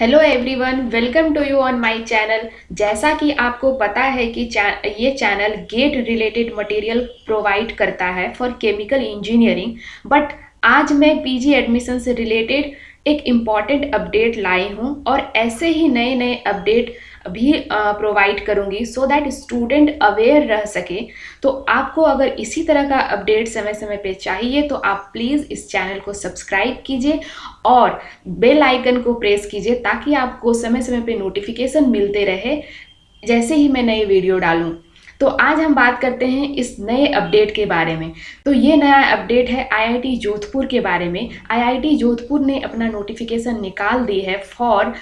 Hello everyone, welcome to you on my channel. जैसा कि आपको पता है कि ये channel GATE related material provide करता है फॉर केमिकल इंजीनियरिंग। बट आज मैं पीजी एडमिशन से रिलेटेड एक इम्पॉर्टेंट अपडेट लाई हूँ और ऐसे ही नए नए अपडेट भी प्रोवाइड करूँगी सो दैट स्टूडेंट अवेयर रह सके। तो आपको अगर इसी तरह का अपडेट समय समय पे चाहिए तो आप प्लीज़ इस चैनल को सब्सक्राइब कीजिए और बेल आइकन को प्रेस कीजिए ताकि आपको समय समय पे नोटिफिकेशन मिलते रहे जैसे ही मैं नई वीडियो डालूं। तो आज हम बात करते हैं इस नए अपडेट के बारे में। तो ये नया अपडेट है आईआईटी जोधपुर के बारे में। आईआईटी जोधपुर ने अपना नोटिफिकेशन निकाल दी है for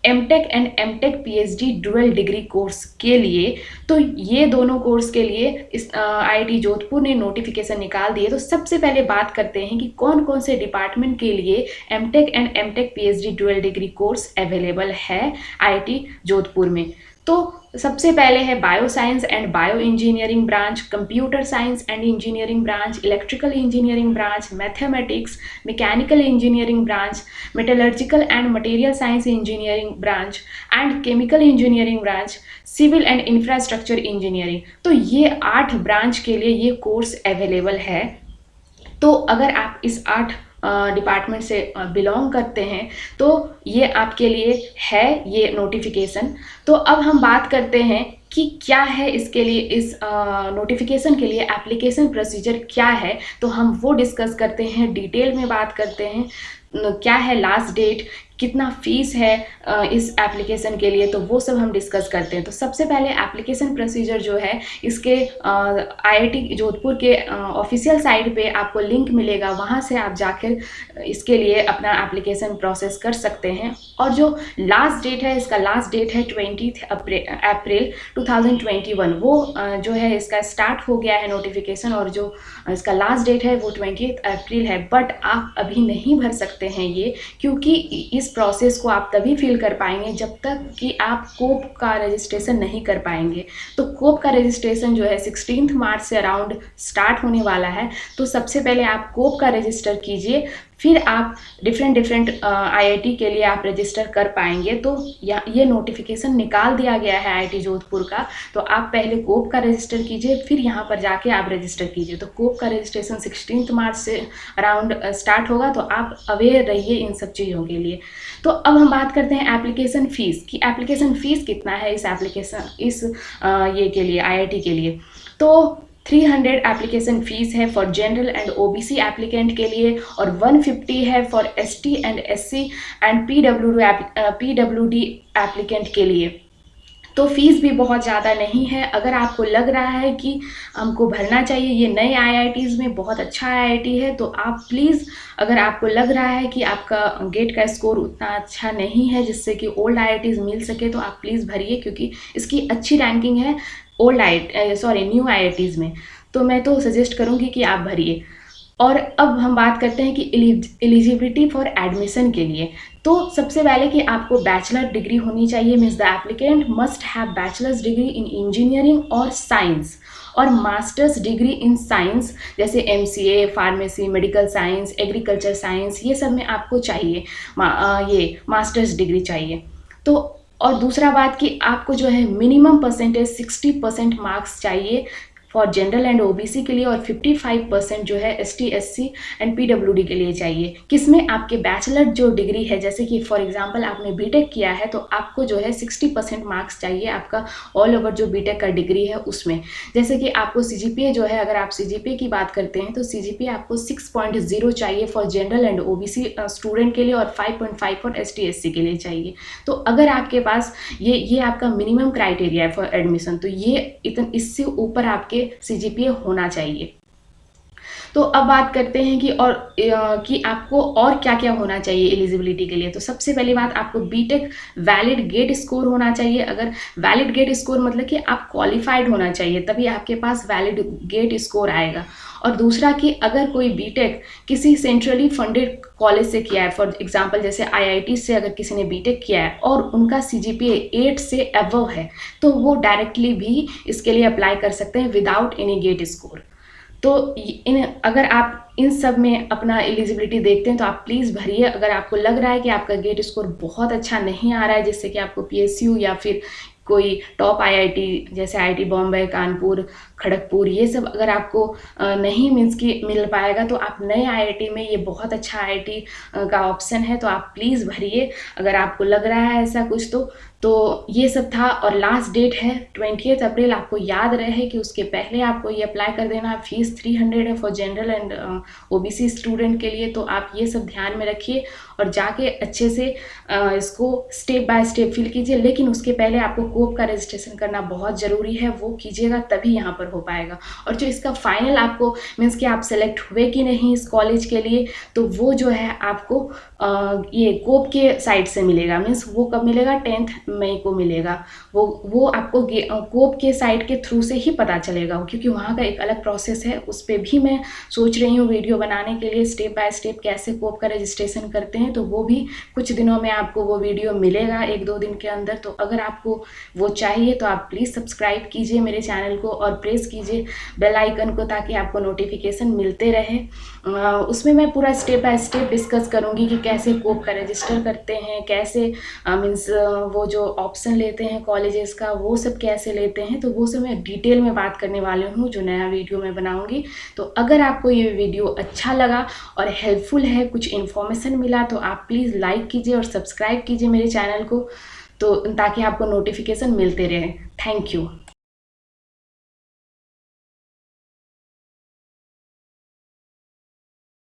MTech and MTech PhD dual degree course के लिए। तो ये दोनों कोर्स के लिए इस आईआईटी जोधपुर ने नोटिफिकेशन निकाल दिए। तो सबसे पहले बात करते हैं कि कौन कौन से डिपार्टमेंट के लिए MTech and MTech PhD dual degree course available है आईआईटी जोधपुर में। तो सबसे पहले है bio science and bio engineering branch, computer science and engineering branch, electrical engineering branch, mathematics, mechanical engineering branch, metallurgical and material science engineering branch and chemical engineering branch, civil and infrastructure engineering. तो ये 8 branch के लिए ये course available है। तो अगर आप इस 8 डिपार्टमेंट से बिलोंग करते हैं तो ये आपके लिए है ये नोटिफिकेशन। तो अब हम बात करते हैं कि क्या है इसके लिए, इस नोटिफिकेशन के लिए एप्लीकेशन प्रोसीजर क्या है। तो हम वो डिस्कस करते हैं, डिटेल में बात करते हैं क्या है लास्ट डेट, कितना फीस है इस एप्लीकेशन के लिए, तो वो सब हम डिस्कस करते हैं। तो सबसे पहले एप्लीकेशन प्रोसीजर जो है इसके आईआईटी जोधपुर के ऑफिशियल साइट पे आपको लिंक मिलेगा, वहाँ से आप जाकर इसके लिए अपना एप्लीकेशन प्रोसेस कर सकते हैं। और जो लास्ट डेट है, इसका लास्ट डेट है 20 अप्रैल 2021। वो जो है इसका स्टार्ट हो गया है नोटिफिकेशन और जो इसका लास्ट डेट है वो 20 अप्रैल है। बट आप अभी नहीं भर सकते हैं ये, क्योंकि इस प्रोसेस को आप तभी फिल कर पाएंगे जब तक कि आप कोप का रजिस्ट्रेशन नहीं कर पाएंगे। तो कोप का रजिस्ट्रेशन जो है 16 मार्च से अराउंड स्टार्ट होने वाला है। तो सबसे पहले आप कोप का रजिस्टर कीजिए, फिर आप डिफरेंट आईआईटी के लिए आप रजिस्टर कर पाएंगे। तो ये नोटिफिकेशन निकाल दिया गया है आईआईटी जोधपुर का। तो आप पहले कोप का रजिस्टर कीजिए, फिर यहाँ पर जाके आप रजिस्टर कीजिए। तो कोप का रजिस्ट्रेशन 16 मार्च से अराउंड स्टार्ट होगा। तो आप अवेयर रहिए इन सब चीज़ों के लिए। तो अब हम बात करते हैं एप्लीकेशन फ़ीस की। एप्लीकेशन फ़ीस कितना है इस ये के लिए, आईआईटी के लिए। तो 300 एप्लीकेशन फ़ीस है for general and OBC applicant के लिए और 150 है for ST and SC and PWD applicant के लिए। तो फीस भी बहुत ज़्यादा नहीं है। अगर आपको लग रहा है कि हमको भरना चाहिए, ये नए आईआईटीज़ में बहुत अच्छा आईआईटी है, तो आप प्लीज़, अगर आपको लग रहा है कि आपका गेट का स्कोर उतना अच्छा नहीं है जिससे कि ओल्ड आईआईटीज़ मिल सके, तो आप प्लीज़ भरिए, क्योंकि इसकी अच्छी रैंकिंग है न्यू आईआईटीज़ में। तो मैं तो सजेस्ट करूँगी कि आप भरिए। और अब हम बात करते हैं कि एलिजिबिलिटी फॉर एडमिशन के लिए। तो सबसे पहले कि आपको बैचलर डिग्री होनी चाहिए, means the applicant must have bachelors degree in engineering और साइंस और मास्टर्स डिग्री इन साइंस, जैसे MCA, pharmacy, medical science, agriculture science, ये सब में आपको चाहिए ये मास्टर्स डिग्री चाहिए। तो और दूसरा बात कि आपको जो है मिनिमम परसेंटेज 60% मार्क्स चाहिए फॉर जनरल एंड ओबीसी के लिए और 55% जो है एसटी एससी एंड पीडब्ल्यूडी के लिए चाहिए। किसमें? आपके बैचलर जो डिग्री है, जैसे कि फॉर एग्जांपल आपने बीटेक किया है तो आपको जो है 60% मार्क्स चाहिए आपका ऑल ओवर जो बीटेक का डिग्री है उसमें। जैसे कि आपको सीजीपीए जो है, अगर आप सीजीपीए की बात करते हैं तो सीजीपीए आपको 6.0 चाहिए for general and OBC student के लिए और 5.5 फॉर एसटी एससी के लिए चाहिए। तो अगर आपके पास ये आपका मिनिमम क्राइटेरिया है फॉर एडमिशन, तो ये इससे ऊपर आपके सीजीपीए होना चाहिए। तो अब बात करते हैं कि आपको और क्या क्या होना चाहिए एलिजिबिलिटी के लिए। तो सबसे पहली बात, आपको बीटेक वैलिड गेट स्कोर होना चाहिए। अगर वैलिड गेट स्कोर मतलब कि आप क्वालिफाइड होना चाहिए, तभी आपके पास वैलिड गेट स्कोर आएगा। और दूसरा कि अगर कोई बीटेक किसी सेंट्रली फंडेड कॉलेज से किया है, फॉर एग्जांपल जैसे आईआईटी से अगर किसी ने बीटेक किया है और उनका सीजीपीए 8 से अबव है, तो वो डायरेक्टली भी इसके लिए अप्लाई कर सकते हैं विदाउट एनी गेट स्कोर। तो अगर आप इन सब में अपना एलिजिबिलिटी देखते हैं तो आप प्लीज़ भरिए। अगर आपको लग रहा है कि आपका गेट स्कोर बहुत अच्छा नहीं आ रहा है, जिससे कि आपको PSU या फिर कोई टॉप IIT जैसे IIT बॉम्बे, कानपुर, खड़गपुर, ये सब अगर आपको नहीं मीन्स कि मिल पाएगा, तो आप नए IIT में ये बहुत अच्छा IIT का ऑप्शन है, तो आप प्लीज़ भरिए अगर आपको लग रहा है ऐसा कुछ। तो ये सब था, और लास्ट डेट है 20 अप्रैल। आपको याद रहे कि उसके पहले आपको ये अप्लाई कर देना है। फीस 300 है for general and OBC student के लिए, तो आप ये सब ध्यान में रखिए और जाके अच्छे से इसको स्टेप बाय स्टेप फिल कीजिए। लेकिन उसके पहले आपको कोप का रजिस्ट्रेशन करना बहुत ज़रूरी है, वो कीजिएगा तभी यहाँ पर हो पाएगा। और जो इसका फाइनल आपको मीन्स कि आप सेलेक्ट हुए कि नहीं इस कॉलेज के लिए, तो वो जो है आपको ये कोप के साइड से मिलेगा। मीन्स वो कब मिलेगा? 10 मई को मिलेगा। वो आपको कोप के साइट के थ्रू से ही पता चलेगा, क्योंकि वहाँ का एक अलग प्रोसेस है। उस पर भी मैं सोच रही हूँ वीडियो बनाने के लिए, स्टेप बाय स्टेप कैसे कोप का रजिस्ट्रेशन करते हैं। तो वो भी कुछ दिनों में आपको वो वीडियो मिलेगा, 1-2 दिन के अंदर। तो अगर आपको वो चाहिए तो आप प्लीज़ सब्सक्राइब कीजिए मेरे चैनल को और प्रेस कीजिए बेल आइकन को, ताकि आपको नोटिफिकेशन मिलते रहे। उसमें मैं पूरा स्टेप बाय स्टेप डिस्कस करूँगी कि कैसे कोप का रजिस्टर करते हैं, कैसे मीन्स वो जो ऑप्शन लेते हैं कॉलेजेस का, वो सब कैसे लेते हैं। तो वो सब मैं डिटेल में बात करने वाली हूँ, जो नया वीडियो मैं बनाऊँगी। तो अगर आपको ये वीडियो अच्छा लगा और हेल्पफुल है, कुछ इन्फॉर्मेशन मिला, तो आप प्लीज़ लाइक कीजिए और सब्सक्राइब कीजिए मेरे चैनल को, तो ताकि आपको नोटिफिकेशन मिलते रहे। Thank you.